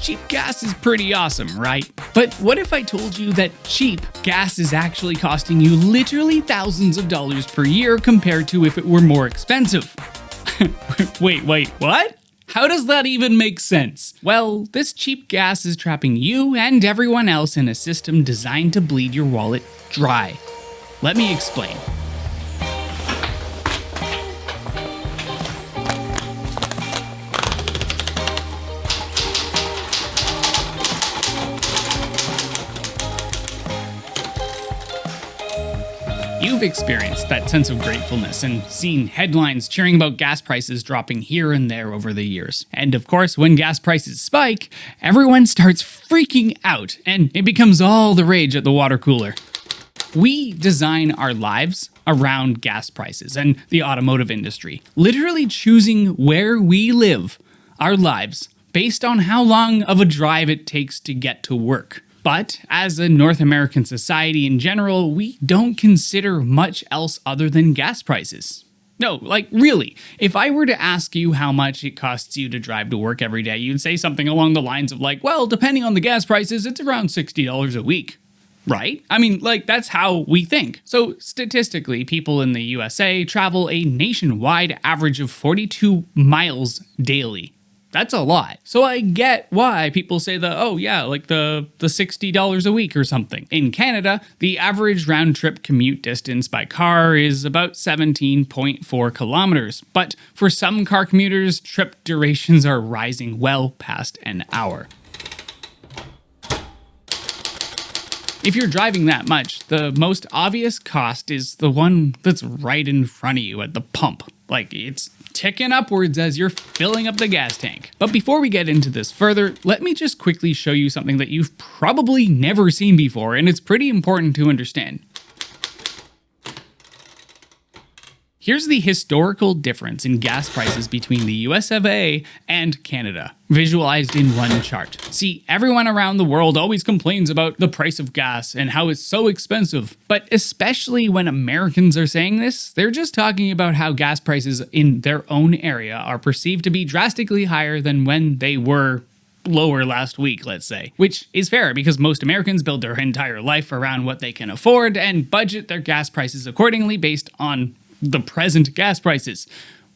cheap gas is pretty awesome, right? But what if I told you that cheap gas is actually costing you literally thousands of dollars per year compared to if it were more expensive? Wait, what? How does that even make sense? Well, this cheap gas is trapping you and everyone else in a system designed to bleed your wallet dry. Let me explain. You've experienced that sense of gratefulness and seen headlines cheering about gas prices dropping here and there over the years. And of course, when gas prices spike, everyone starts freaking out and it becomes all the rage at the water cooler. We design our lives around gas prices and the automotive industry, literally choosing where we live our lives based on how long of a drive it takes to get to work. But as a North American society in general, we don't consider much else other than gas prices. No, like really, if I were to ask you how much it costs you to drive to work every day, you'd say something along the lines of like, well, depending on the gas prices, it's around $60 a week. Right? I mean, like, that's how we think. So statistically, people in the USA travel a nationwide average of 42 miles daily. That's a lot. So I get why people say oh yeah, like the $60 a week or something. In Canada, the average round trip commute distance by car is about 17.4 kilometers. But for some car commuters, trip durations are rising well past an hour. If you're driving that much, the most obvious cost is the one that's right in front of you at the pump. Like, it's ticking upwards as you're filling up the gas tank. But before we get into this further, let me just quickly show you something that you've probably never seen before, and it's pretty important to understand. Here's the historical difference in gas prices between the US of A and Canada, visualized in one chart. See, everyone around the world always complains about the price of gas and how it's so expensive. But especially when Americans are saying this, they're just talking about how gas prices in their own area are perceived to be drastically higher than when they were lower last week, let's say. Which is fair because most Americans build their entire life around what they can afford and budget their gas prices accordingly based on the present gas prices.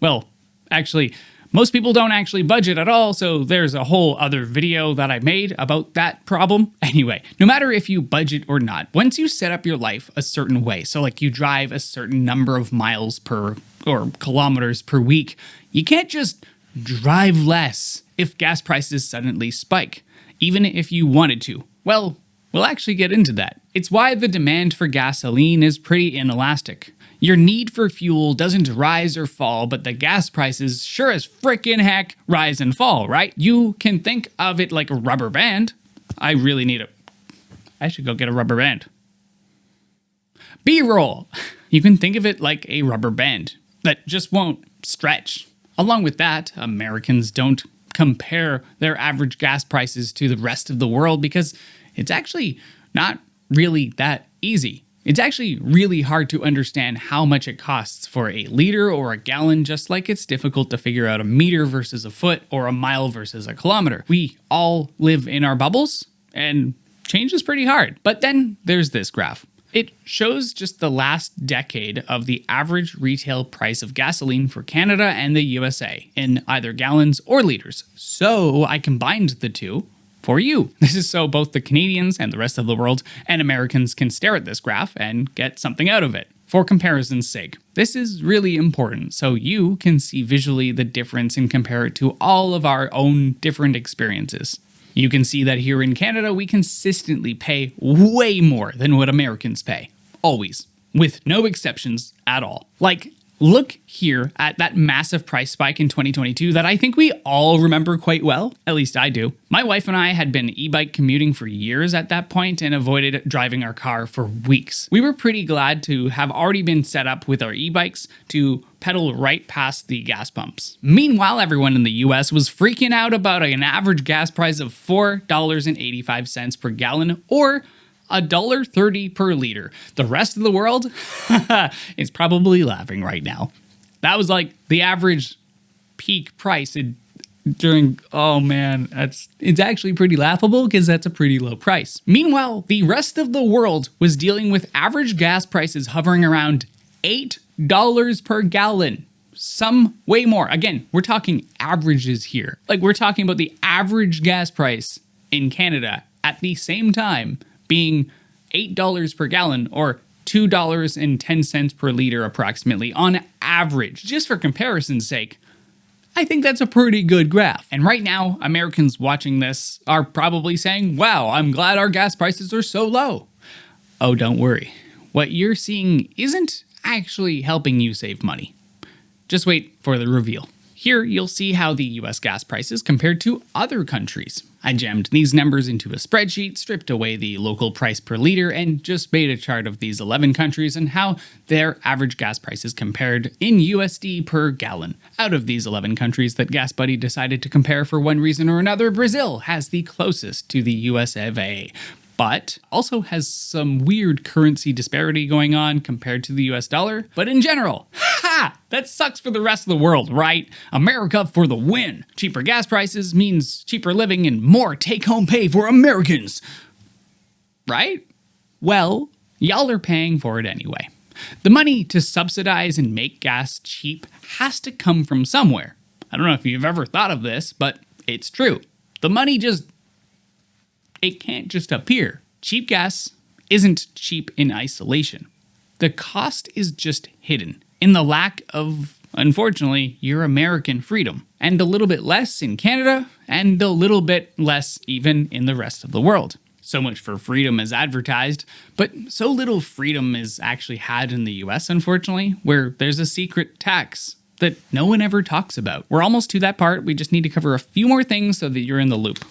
Well, actually, most people don't actually budget at all, so there's a whole other video that I made about that problem. Anyway, no matter if you budget or not, once you set up your life a certain way, so like you drive a certain number of miles per or kilometers per week, you can't just drive less if gas prices suddenly spike, even if you wanted to. Well, we'll actually get into that. It's why the demand for gasoline is pretty inelastic. Your need for fuel doesn't rise or fall, but the gas prices sure as frickin' heck rise and fall, right? You can think of it like a rubber band. I really need I should go get a rubber band. B-roll! You can think of it like a rubber band that just won't stretch. Along with that, Americans don't compare their average gas prices to the rest of the world because it's actually not really that easy. It's actually really hard to understand how much it costs for a liter or a gallon, just like it's difficult to figure out a meter versus a foot or a mile versus a kilometer. We all live in our bubbles, and change is pretty hard. But then there's this graph. It shows just the last decade of the average retail price of gasoline for Canada and the USA in either gallons or liters. So I combined the two for you. This is so both the Canadians and the rest of the world and Americans can stare at this graph and get something out of it. For comparison's sake, this is really important so you can see visually the difference and compare it to all of our own different experiences. You can see that here in Canada, we consistently pay way more than what Americans pay. Always. With no exceptions at all. Like, look here at that massive price spike in 2022 that I think we all remember quite well. At least I do. My wife and I had been e-bike commuting for years at that point and avoided driving our car for weeks. We were pretty glad to have already been set up with our e-bikes to pedal right past the gas pumps. Meanwhile, everyone in the US was freaking out about an average gas price of $4.85 per gallon or $1.30 per liter. The rest of the world is probably laughing right now. That was like the average peak price in oh man, it's actually pretty laughable because that's a pretty low price. Meanwhile, the rest of the world was dealing with average gas prices hovering around $8 per gallon. Some way more. Again, we're talking averages here. Like, we're talking about the average gas price in Canada at the same time being $8 per gallon, or $2.10 per liter approximately on average. Just for comparison's sake, I think that's a pretty good graph. And right now, Americans watching this are probably saying, wow, I'm glad our gas prices are so low. Oh, don't worry. What you're seeing isn't actually helping you save money. Just wait for the reveal. Here, you'll see how the US gas prices compared to other countries. I jammed these numbers into a spreadsheet, stripped away the local price per liter, and just made a chart of these 11 countries and how their average gas prices compared in USD per gallon. Out of these 11 countries that GasBuddy decided to compare for one reason or another, Brazil has the closest to the US of A, but also has some weird currency disparity going on compared to the US dollar. But in general, that sucks for the rest of the world, right? America for the win. Cheaper gas prices means cheaper living and more take-home pay for Americans. Right? Well, y'all are paying for it anyway. The money to subsidize and make gas cheap has to come from somewhere. I don't know if you've ever thought of this, but it's true. The money it can't just appear. Cheap gas isn't cheap in isolation. The cost is just hidden in the lack of, unfortunately, your American freedom. And a little bit less in Canada, and a little bit less even in the rest of the world. So much for freedom as advertised, but so little freedom is actually had in the US, unfortunately, where there's a secret tax that no one ever talks about. We're almost to that part. We just need to cover a few more things so that you're in the loop.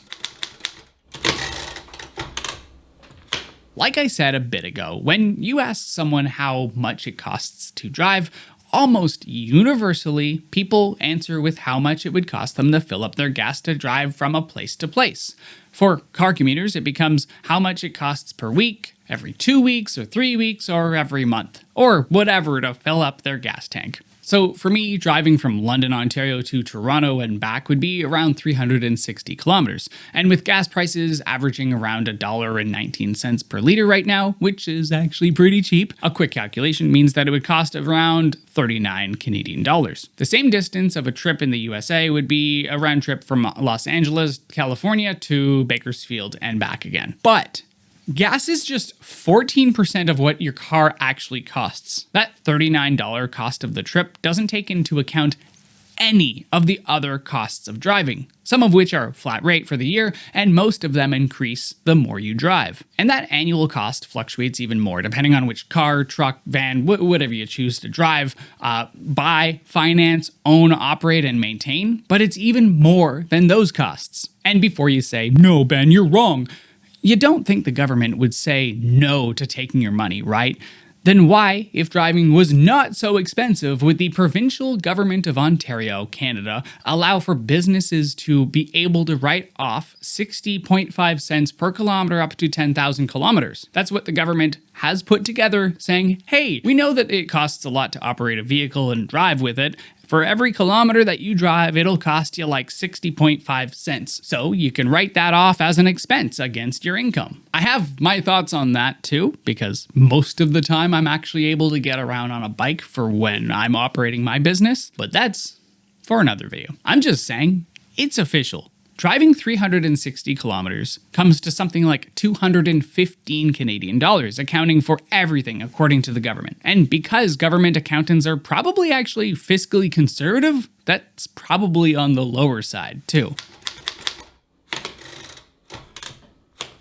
Like I said a bit ago, when you ask someone how much it costs to drive, almost universally, people answer with how much it would cost them to fill up their gas to drive from a place to place. For car commuters, it becomes how much it costs per week, every 2 weeks, or 3 weeks, or every month, or whatever to fill up their gas tank. So for me, driving from London, Ontario to Toronto and back would be around 360 kilometers. And with gas prices averaging around $1.19 per liter right now, which is actually pretty cheap, a quick calculation means that it would cost around 39 Canadian dollars. The same distance of a trip in the USA would be a round trip from Los Angeles, California to Bakersfield and back again. But gas is just 14% of what your car actually costs. That $39 cost of the trip doesn't take into account any of the other costs of driving, some of which are flat rate for the year, and most of them increase the more you drive. And that annual cost fluctuates even more depending on which car, truck, van, whatever you choose to drive, buy, finance, own, operate, and maintain. But it's even more than those costs. And before you say, no, Ben, you're wrong, you don't think the government would say no to taking your money, right? Then why, if driving was not so expensive, would the provincial government of Ontario, Canada, allow for businesses to be able to write off 60.5 cents per kilometer up to 10,000 kilometers? That's what the government has put together, saying, hey, we know that it costs a lot to operate a vehicle and drive with it. For every kilometer that you drive, it'll cost you like 60.5 cents. So you can write that off as an expense against your income. I have my thoughts on that too, because most of the time I'm actually able to get around on a bike for when I'm operating my business, but that's for another video. I'm just saying, it's official. Driving 360 kilometers comes to something like 215 Canadian dollars, accounting for everything according to the government. And because government accountants are probably actually fiscally conservative, that's probably on the lower side too.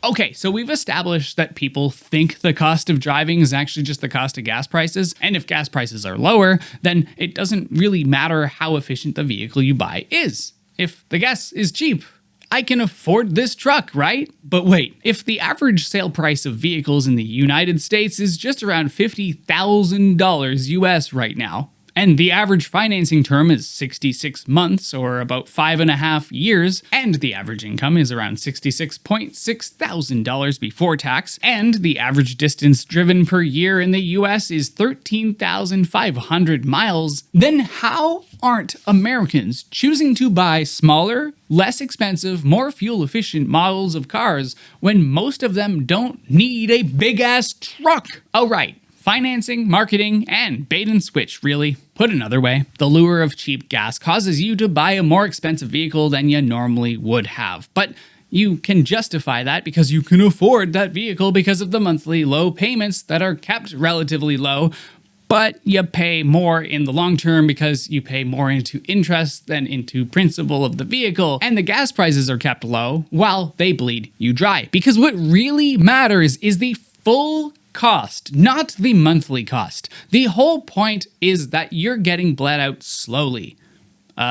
Okay, so we've established that people think the cost of driving is actually just the cost of gas prices, and if gas prices are lower, then it doesn't really matter how efficient the vehicle you buy is. If the gas is cheap, I can afford this truck, right? But wait, if the average sale price of vehicles in the United States is just around $50,000 US right now, And the average financing term is 66 months, or about 5.5 years, and the average income is around $66.6 thousand before tax, and the average distance driven per year in the US is 13,500 miles. Then how aren't Americans choosing to buy smaller, less expensive, more fuel-efficient models of cars when most of them don't need a big-ass truck? Oh right, financing, marketing, and bait and switch, really. Put another way, the lure of cheap gas causes you to buy a more expensive vehicle than you normally would have. But you can justify that because you can afford that vehicle because of the monthly low payments that are kept relatively low, but you pay more in the long term because you pay more into interest than into principal of the vehicle, and the gas prices are kept low while they bleed you dry. Because what really matters is the full cost, not the monthly cost. The whole point is that you're getting bled out slowly.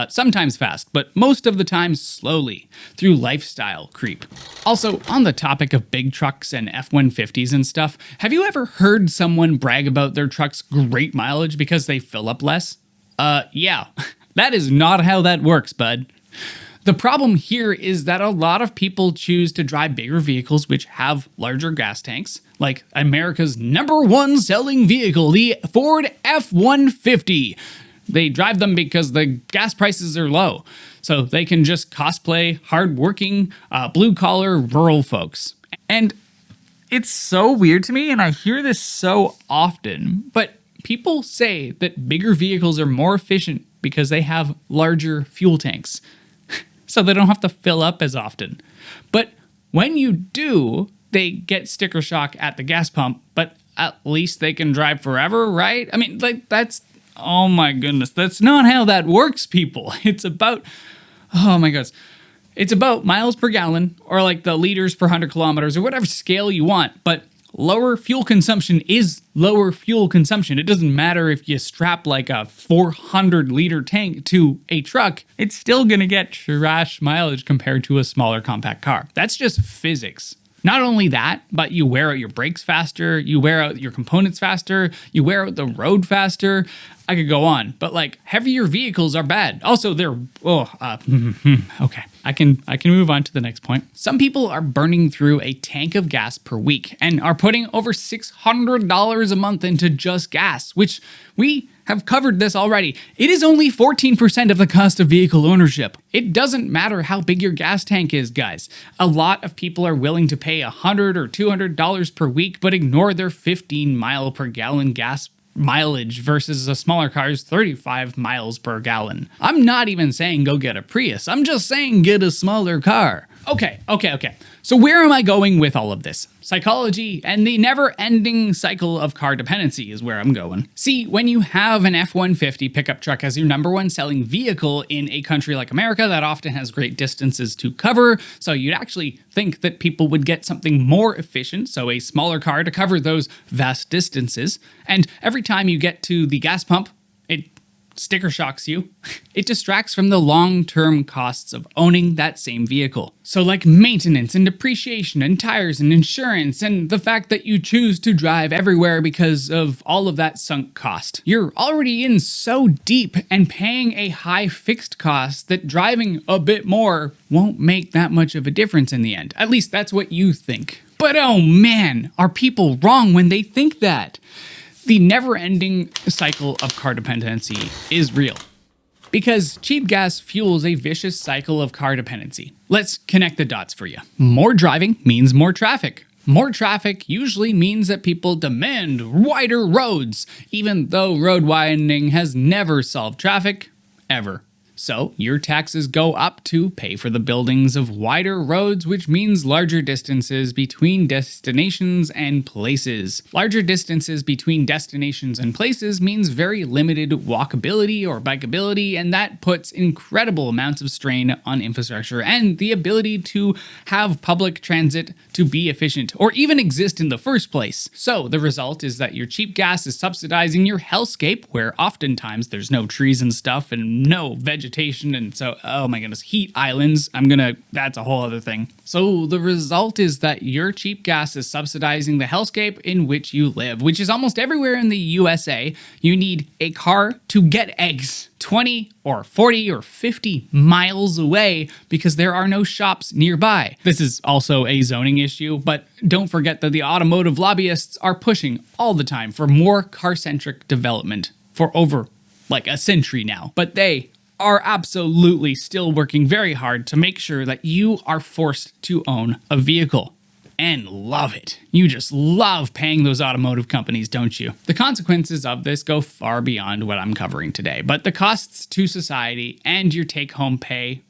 Sometimes fast, but most of the time slowly, through lifestyle creep. Also, on the topic of big trucks and F-150s and stuff, have you ever heard someone brag about their truck's great mileage because they fill up less? Yeah, that is not how that works, bud. The problem here is that a lot of people choose to drive bigger vehicles which have larger gas tanks, like America's #1 selling vehicle, the Ford F-150. They drive them because the gas prices are low, so they can just cosplay hardworking, blue-collar, rural folks. And it's so weird to me, and I hear this so often, but people say that bigger vehicles are more efficient because they have larger fuel tanks, so they don't have to fill up as often. But when you do, they get sticker shock at the gas pump, but at least they can drive forever, right? I mean, like, that's... Oh my goodness, that's not how that works, people. It's about, oh my gosh, it's about miles per gallon, or like the liters per 100 kilometers, or whatever scale you want, but lower fuel consumption is lower fuel consumption. It doesn't matter if you strap like a 400-liter tank to a truck, it's still gonna get trash mileage compared to a smaller compact car. That's just physics. Not only that, but you wear out your brakes faster, you wear out your components faster, you wear out the road faster. I could go on, but like heavier vehicles are bad. Also, they're, okay. I can move on to the next point. Some people are burning through a tank of gas per week and are putting over $600 a month into just gas, which we have covered this already. It is only 14% of the cost of vehicle ownership. It doesn't matter how big your gas tank is, guys. A lot of people are willing to pay $100 or $200 per week, but ignore their 15 mile per gallon gas mileage versus a smaller car's 35 miles per gallon. I'm not even saying go get a Prius. I'm just saying get a smaller car. Okay. So where am I going with all of this? Psychology and the never-ending cycle of car dependency is where I'm going. See, when you have an F-150 pickup truck as your #1 selling vehicle in a country like America that often has great distances to cover, so you'd actually think that people would get something more efficient, so a smaller car to cover those vast distances, and every time you get to the gas pump, it sticker shocks you. It distracts from the long-term costs of owning that same vehicle. So like maintenance and depreciation and tires and insurance and the fact that you choose to drive everywhere because of all of that sunk cost. You're already in so deep and paying a high fixed cost that driving a bit more won't make that much of a difference in the end. At least that's what you think. But oh man, are people wrong when they think that? The never-ending cycle of car dependency is real. Because cheap gas fuels a vicious cycle of car dependency. Let's connect the dots for you. More driving means more traffic. More traffic usually means that people demand wider roads, even though road widening has never solved traffic, ever. So your taxes go up to pay for the buildings of wider roads, which means larger distances between destinations and places. Larger distances between destinations and places means very limited walkability or bikeability, and that puts incredible amounts of strain on infrastructure and the ability to have public transit to be efficient or even exist in the first place. So the result is that your cheap gas is subsidizing your hellscape, where oftentimes there's no trees and stuff and no vegetation vegetation. And so, oh my goodness, heat islands. That's a whole other thing. So the result is that your cheap gas is subsidizing the hellscape in which you live, which is almost everywhere in the USA. You need a car to get eggs 20 or 40 or 50 miles away because there are no shops nearby. This is also a zoning issue, but don't forget that the automotive lobbyists are pushing all the time for more car-centric development for over like a century now. But they are absolutely still working very hard to make sure that you are forced to own a vehicle. And love it. You just love paying those automotive companies, don't you? The consequences of this go far beyond what I'm covering today, but the costs to society and your take-home pay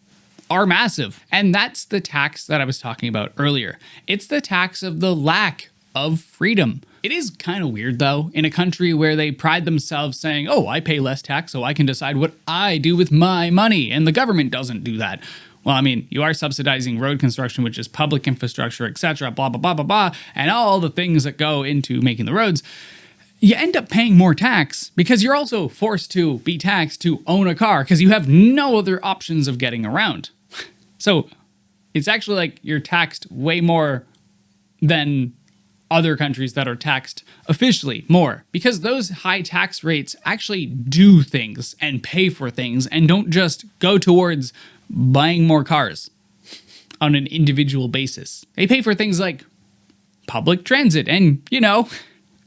are massive. And that's the tax that I was talking about earlier. It's the tax of the lack of freedom. It is kind of weird, though, in a country where they pride themselves saying, oh, I pay less tax so I can decide what I do with my money, and the government doesn't do that. Well, I mean, you are subsidizing road construction, which is public infrastructure, etc., blah, blah, blah, blah, blah, and all the things that go into making the roads. You end up paying more tax because you're also forced to be taxed to own a car because you have no other options of getting around. So it's actually like you're taxed way more than other countries that are taxed officially more, because those high tax rates actually do things and pay for things and don't just go towards buying more cars on an individual basis. They pay for things like public transit and,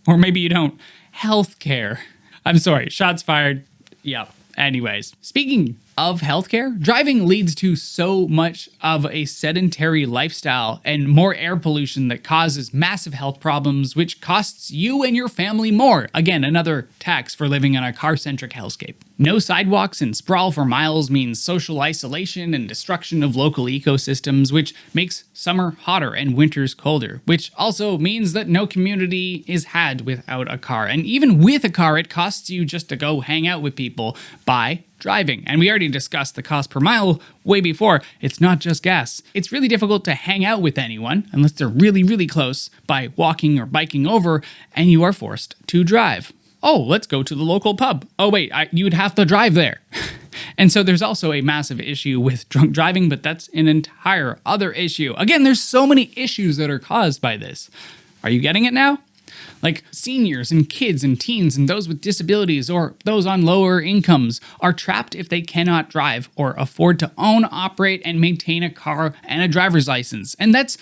or maybe you don't, healthcare. I'm sorry, shots fired. Yep. Anyways, speaking of healthcare, driving leads to so much of a sedentary lifestyle and more air pollution that causes massive health problems, which costs you and your family more. Again, another tax for living in a car-centric hellscape. No sidewalks and sprawl for miles means social isolation and destruction of local ecosystems, which makes summer hotter and winters colder, which also means that no community is had without a car. And even with a car, it costs you just to go hang out with people by driving. And we already discussed the cost per mile way before. It's not just gas. It's really difficult to hang out with anyone unless they're really, really close by walking or biking over, and you are forced to drive. Oh, let's go to the local pub. Oh wait, you would have to drive there. And so there's also a massive issue with drunk driving, but that's an entire other issue. Again, there's so many issues that are caused by this. Are you getting it now? Like seniors and kids and teens and those with disabilities or those on lower incomes are trapped if they cannot drive or afford to own, operate, and maintain a car and a driver's license. And that's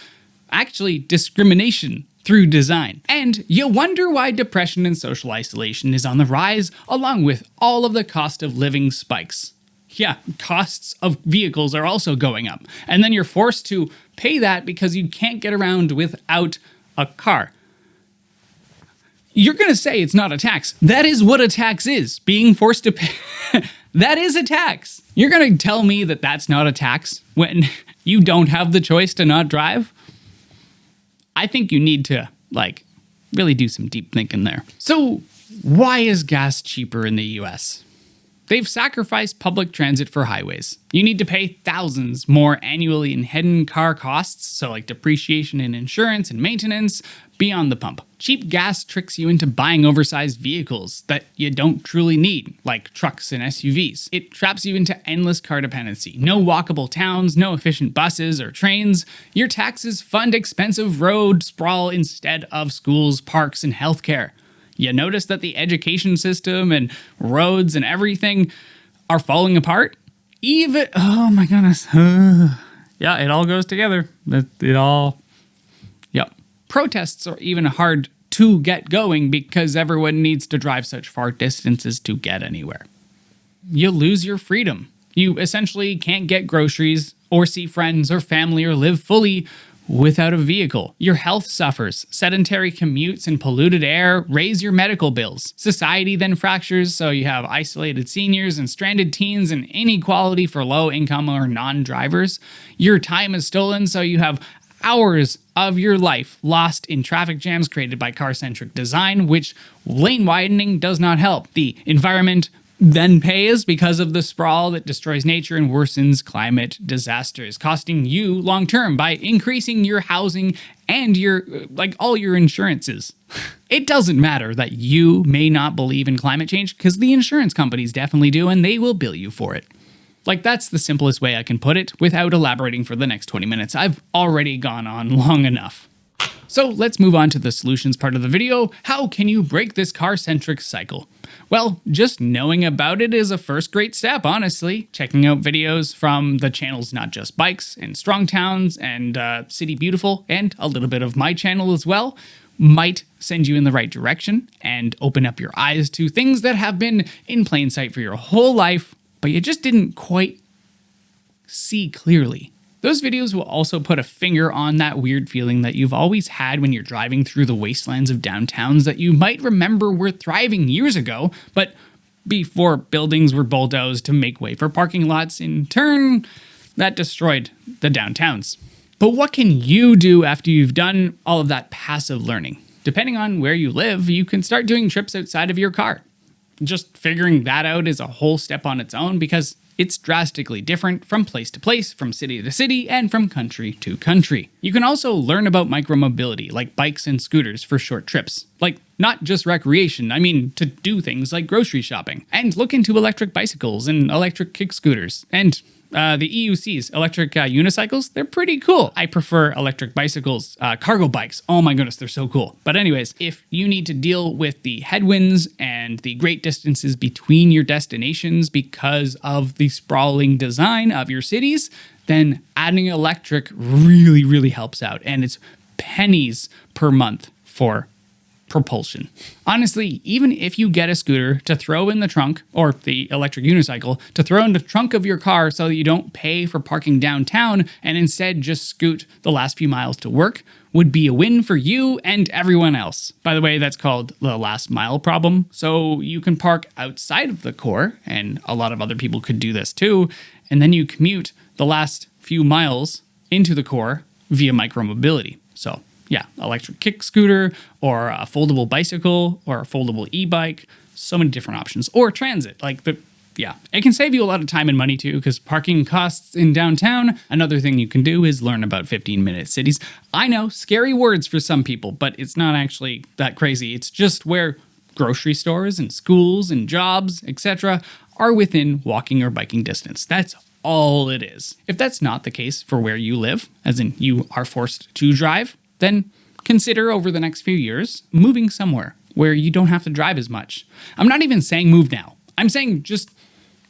actually discrimination through design. And you wonder why depression and social isolation is on the rise, along with all of the cost of living spikes. Yeah, costs of vehicles are also going up. And then you're forced to pay that because you can't get around without a car. You're going to say it's not a tax. That is what a tax is, being forced to pay. That is a tax. You're going to tell me that that's not a tax when you don't have the choice to not drive? I think you need to, really do some deep thinking there. So, why is gas cheaper in the US? They've sacrificed public transit for highways. You need to pay thousands more annually in hidden car costs, so like depreciation and insurance and maintenance, beyond the pump. Cheap gas tricks you into buying oversized vehicles that you don't truly need, like trucks and SUVs. It traps you into endless car dependency. No walkable towns, no efficient buses or trains. Your taxes fund expensive road sprawl instead of schools, parks, and healthcare. You notice that the education system and roads and everything are falling apart? Oh my goodness. Yeah, it all goes together. Yep. Protests are even hard to get going because everyone needs to drive such far distances to get anywhere. You lose your freedom. You essentially can't get groceries or see friends or family or live fully without a vehicle. Your health suffers. Sedentary commutes and polluted air raise your medical bills. Society then fractures, so you have isolated seniors and stranded teens and inequality for low income or non-drivers. Your time is stolen, so you have hours of your life lost in traffic jams created by car-centric design, which lane widening does not help. The environment then pays because of the sprawl that destroys nature and worsens climate disasters, costing you long-term by increasing your housing and all your insurances. It doesn't matter that you may not believe in climate change because the insurance companies definitely do, and they will bill you for it. Like, that's the simplest way I can put it without elaborating for the next 20 minutes. I've already gone on long enough. So let's move on to the solutions part of the video. How can you break this car-centric cycle? Well, just knowing about it is a first great step, honestly. Checking out videos from the channels Not Just Bikes and Strong Towns and City Beautiful, and a little bit of my channel as well, might send you in the right direction and open up your eyes to things that have been in plain sight for your whole life, but you just didn't quite see clearly. Those videos will also put a finger on that weird feeling that you've always had when you're driving through the wastelands of downtowns that you might remember were thriving years ago, but before buildings were bulldozed to make way for parking lots, in turn, that destroyed the downtowns. But what can you do after you've done all of that passive learning? Depending on where you live, you can start doing trips outside of your car. Just figuring that out is a whole step on its own because it's drastically different from place to place, from city to city, and from country to country. You can also learn about micromobility, like bikes and scooters for short trips. Like, not just recreation, I mean to do things like grocery shopping. And look into electric bicycles and electric kick scooters. And the EUCs, electric unicycles, they're pretty cool. I prefer electric bicycles, cargo bikes. Oh my goodness, they're so cool. But anyways, if you need to deal with the headwinds and the great distances between your destinations because of the sprawling design of your cities, then adding electric really, really helps out. And it's pennies per month for propulsion. Honestly, even if you get a scooter to throw in the trunk, or the electric unicycle to throw in the trunk of your car so that you don't pay for parking downtown and instead just scoot the last few miles to work, would be a win for you and everyone else. By the way, that's called the last mile problem. So you can park outside of the core, and a lot of other people could do this too, and then you commute the last few miles into the core via micromobility. So yeah, electric kick scooter, or a foldable bicycle, or a foldable e-bike, so many different options. Or transit, it can save you a lot of time and money too, because parking costs in downtown. Another thing you can do is learn about 15-minute cities. I know, scary words for some people, but it's not actually that crazy. It's just where grocery stores and schools and jobs, etc., are within walking or biking distance. That's all it is. If that's not the case for where you live, as in you are forced to drive, then consider over the next few years moving somewhere where you don't have to drive as much. I'm not even saying move now. I'm saying just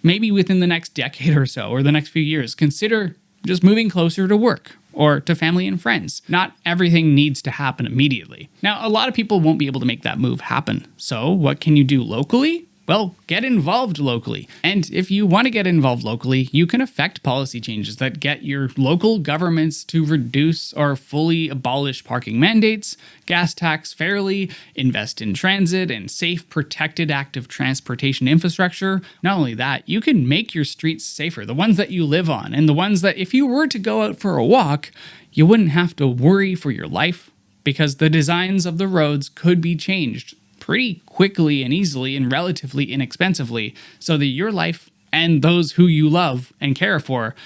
maybe within the next decade or so, or the next few years, consider just moving closer to work or to family and friends. Not everything needs to happen immediately. Now, a lot of people won't be able to make that move happen. So what can you do locally? Well, get involved locally. And if you want to get involved locally, you can affect policy changes that get your local governments to reduce or fully abolish parking mandates, gas tax fairly, invest in transit and safe, protected, active transportation infrastructure. Not only that, you can make your streets safer, the ones that you live on, and the ones that if you were to go out for a walk, you wouldn't have to worry for your life because the designs of the roads could be changed pretty quickly and easily and relatively inexpensively so that your life and those who you love and care for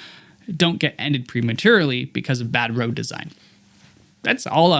don't get ended prematurely because of bad road design. That's all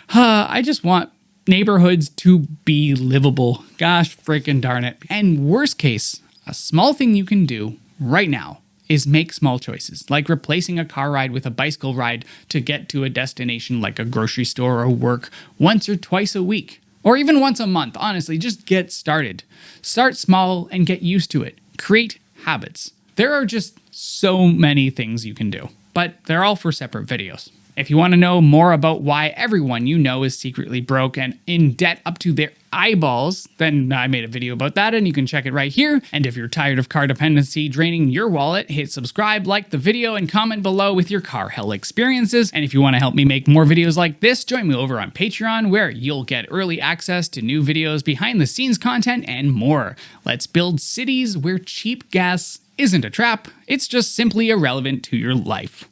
I just want neighborhoods to be livable. Gosh freaking darn it. And worst case, a small thing you can do right now is make small choices, like replacing a car ride with a bicycle ride to get to a destination like a grocery store or work once or twice a week. Or even once a month, honestly, just get started. Start small and get used to it. Create habits. There are just so many things you can do, but they're all for separate videos. If you want to know more about why everyone you know is secretly broke and in debt up to their eyeballs, then I made a video about that and you can check it right here. And if you're tired of car dependency draining your wallet, hit subscribe, like the video, and comment below with your car hell experiences. And if you want to help me make more videos like this, join me over on Patreon, where you'll get early access to new videos, behind the scenes content, and more. Let's build cities where cheap gas isn't a trap, it's just simply irrelevant to your life.